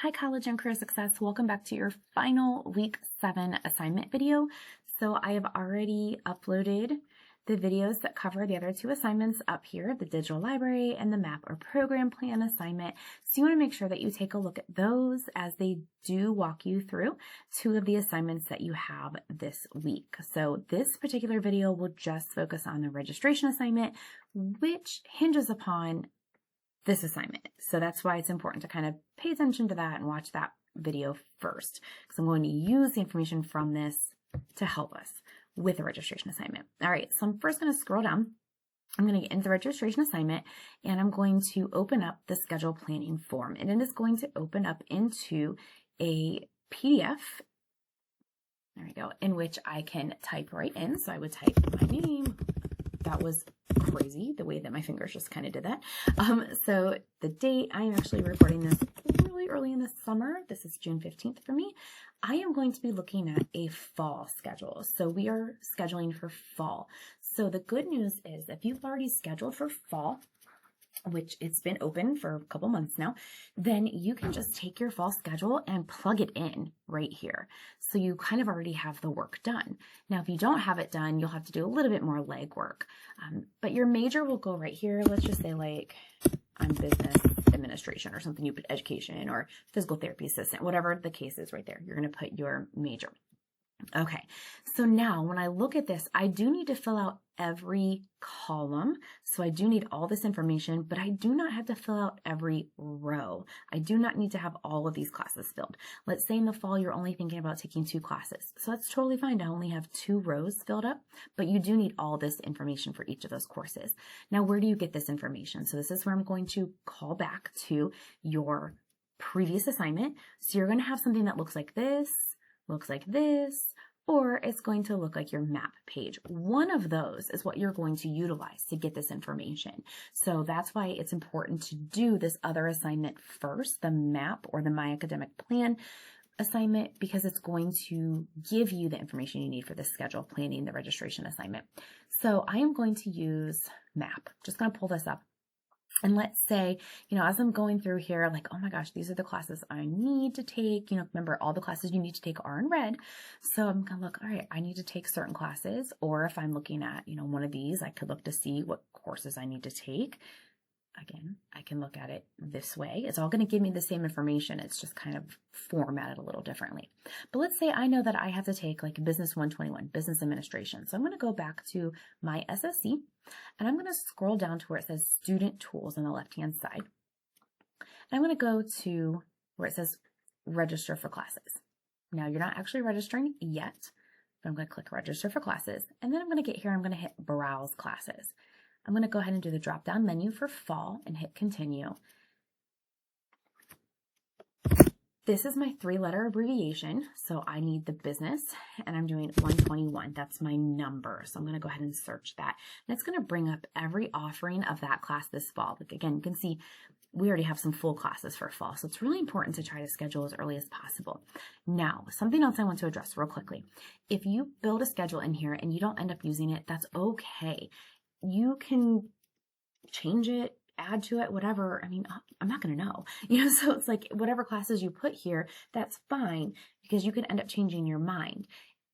Hi, College and Career Success. Welcome back to your final week 7 assignment video. So I have already uploaded the videos that cover the other 2 assignments up here, the digital library and the map or program plan assignment. So you want to make sure that you take a look at those as they do walk you through 2 of the assignments that you have this week. So this particular video will just focus on the registration assignment, which hinges upon this assignment. So that's why it's important to kind of pay attention to that and watch that video first, because I'm going to use the information from this to help us with the registration assignment. All right, so I'm first going to scroll down. I'm going to get into the registration assignment and I'm going to open up the schedule planning form, and it is going to open up into a PDF. There we go, in which I can type right in. So I would type my name. That was crazy, the way that my fingers just kind of did that. So the date, I am actually recording this really early in the summer. This is June 15th for me. I am going to be looking at a fall schedule. So we are scheduling for fall. So the good news is if you've already scheduled for fall, which it's been open for a couple months now, then you can just take your fall schedule and plug it in right here. So you kind of already have the work done. Now, if you don't have it done, you'll have to do a little bit more legwork. But your major will go right here. Let's just say like I'm business administration or something, you put education or physical therapy assistant, whatever the case is right there. You're going to put your major. Okay, so now when I look at this, I do need to fill out every column. So I do need all this information, but I do not have to fill out every row. I do not need to have all of these classes filled. Let's say in the fall, you're only thinking about taking 2 classes. So that's totally fine to only have 2 rows filled up, but you do need all this information for each of those courses. Now, where do you get this information? So this is where I'm going to call back to your previous assignment. So you're going to have something that looks like this, or it's going to look like your map page. One of those is what you're going to utilize to get this information. So that's why it's important to do this other assignment first, the map or the My Academic Plan assignment, because it's going to give you the information you need for the schedule planning, the registration assignment. So I am going to use map. Just going to pull this up. And let's say, as I'm going through here, like, oh my gosh, these are the classes I need to take. Remember all the classes you need to take are in red. So I'm going to look, all right, I need to take certain classes. Or if I'm looking at, one of these, I could look to see what courses I need to take. Again, I can look at it this way. It's all going to give me the same information. It's just kind of formatted a little differently. But let's say I know that I have to take like Business 121, Business Administration. So I'm going to go back to my SSC and I'm going to scroll down to where it says Student Tools on the left-hand side. And I'm going to go to where it says Register for Classes. Now, you're not actually registering yet, but I'm going to click Register for Classes. And then I'm going to get here, I'm going to hit Browse Classes. I'm going to go ahead and do the drop-down menu for fall and hit continue. This is my 3-letter abbreviation. So I need the business and I'm doing 121. That's my number. So I'm going to go ahead and search that. And it's going to bring up every offering of that class this fall. Like again, you can see we already have some full classes for fall. So it's really important to try to schedule as early as possible. Now, something else I want to address real quickly. If you build a schedule in here and you don't end up using it, that's okay. You can change it, add to it, whatever. I mean, I'm not going to know, so it's like whatever classes you put here, that's fine because you can end up changing your mind.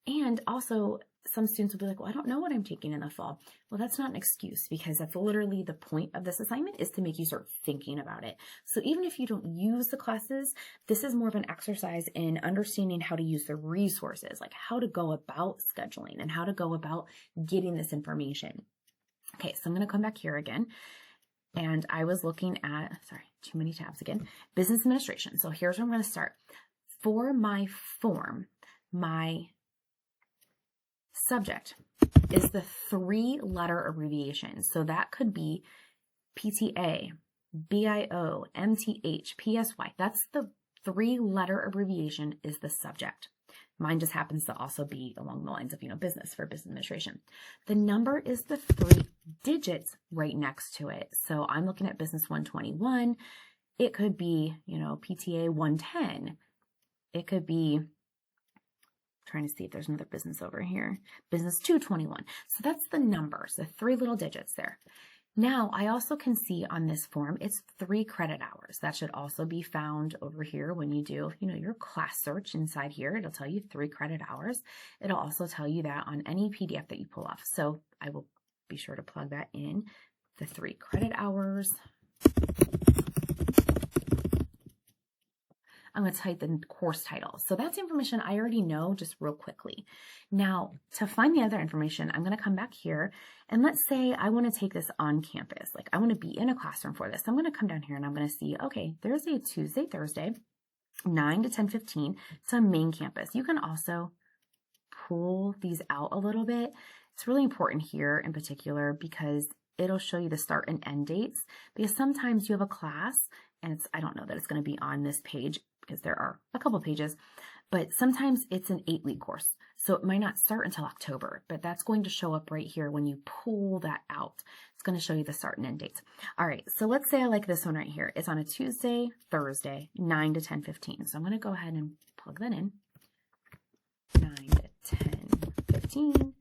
And also some students will be like, well, I don't know what I'm taking in the fall. Well, that's not an excuse because that's literally the point of this assignment is to make you start thinking about it. So even if you don't use the classes, this is more of an exercise in understanding how to use the resources, like how to go about scheduling and how to go about getting this information. Okay, so I'm going to come back here again, and I was looking at, sorry, too many tabs again, business administration. So here's where I'm going to start. For my form, my subject is the 3-letter abbreviation. So that could be PTA, BIO, MTH, PSY. That's the 3-letter abbreviation is the subject. Mine just happens to also be along the lines of, business for business administration. The number is the 3 digits right next to it. So I'm looking at business 121. It could be, PTA 110. It could be, trying to see if there's another business over here, business 221. So that's the numbers, the 3 little digits there. Now, I also can see on this form, it's 3 credit hours. That should also be found over here when you do, your class search inside here. It'll tell you 3 credit hours. It'll also tell you that on any PDF that you pull off. So I will be sure to plug that in, the 3 credit hours. I'm going to type the course title. So that's information I already know just real quickly. Now, to find the other information, I'm going to come back here and let's say I want to take this on campus. Like I want to be in a classroom for this. So I'm going to come down here and I'm going to see, okay, Thursday, Tuesday, Thursday, 9 to 10:15. It's on main campus. You can also pull these out a little bit. It's really important here in particular because it'll show you the start and end dates, because sometimes you have a class and I don't know that it's going to be on this page because there are a couple pages, but sometimes it's an 8-week course. So it might not start until October, but that's going to show up right here when you pull that out. It's going to show you the start and end dates. All right, so let's say I like this one right here. It's on a Tuesday, Thursday, 9 to 10:15. So I'm going to go ahead and plug that in. 9 to 10:15.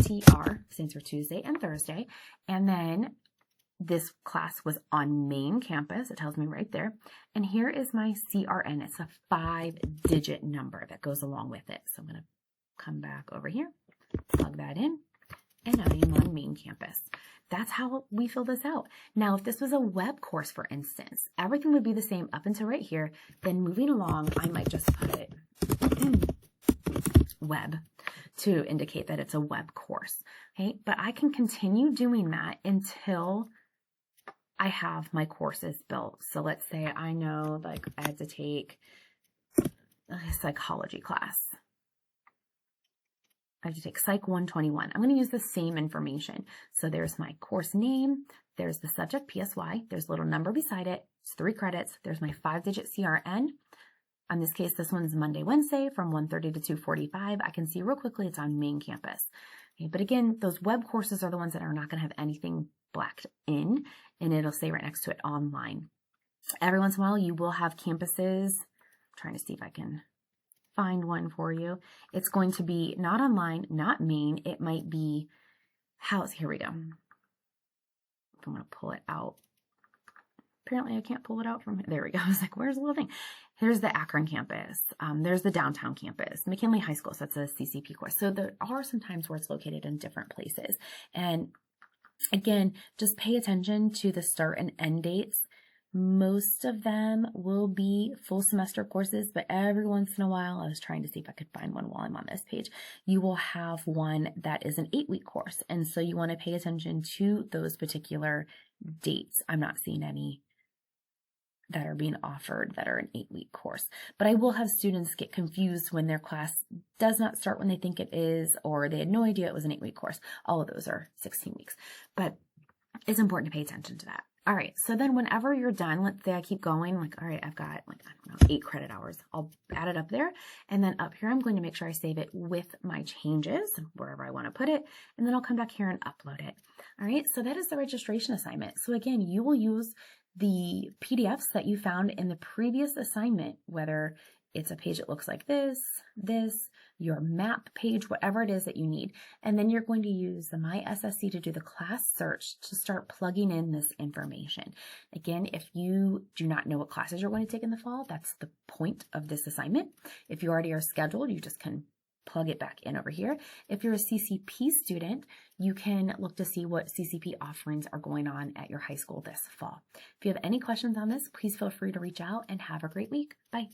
TR stands for Tuesday and Thursday. And then this class was on main campus. It tells me right there. And here is my CRN. It's a 5-digit number that goes along with it. So I'm going to come back over here, plug that in, and I am on main campus. That's how we fill this out. Now, if this was a web course, for instance, everything would be the same up until right here. Then moving along, I might just put it web to indicate that it's a web course. Okay, but I can continue doing that until I have my courses built. So let's say I know like I had to take a psychology class. I have to take Psych 121. I'm going to use the same information. So there's my course name. There's the subject PSY. There's a little number beside it. It's 3 credits. There's my 5-digit CRN. In this case, this one's Monday, Wednesday from 1:30 to 2:45. I can see real quickly it's on main campus. Okay, but again, those web courses are the ones that are not going to have anything blacked in, and it'll say right next to it online. Every once in a while, you will have campuses. I'm trying to see if I can find one for you. It's going to be not online, not main. It might be house. Here we go. If I want to pull it out. Apparently I can't pull it out from here. There we go. I was like, where's the little thing? Here's the Akron campus. There's the downtown campus, McKinley High School. So that's a CCP course. So there are some times where it's located in different places. And again, just pay attention to the start and end dates. Most of them will be full semester courses, but every once in a while, I was trying to see if I could find one while I'm on this page, you will have one that is an 8-week course. And so you want to pay attention to those particular dates. I'm not seeing any that are being offered that are an 8-week course. But I will have students get confused when their class does not start when they think it is, or they had no idea it was an 8-week course. All of those are 16 weeks. But it's important to pay attention to that. All right, so then whenever you're done, let's say I keep going, like, all right, I've got like, I don't know, 8 credit hours. I'll add it up there. And then up here, I'm going to make sure I save it with my changes, wherever I want to put it. And then I'll come back here and upload it. All right, so that is the registration assignment. So again, you will use the PDFs that you found in the previous assignment, whether it's a page that looks like this, your map page, whatever it is that you need. And then you're going to use the My SSC to do the class search to start plugging in this information. Again, if you do not know what classes you're going to take in the fall, that's the point of this assignment. If you already are scheduled, you just can plug it back in over here. If you're a CCP student, you can look to see what CCP offerings are going on at your high school this fall. If you have any questions on this, please feel free to reach out and have a great week. Bye.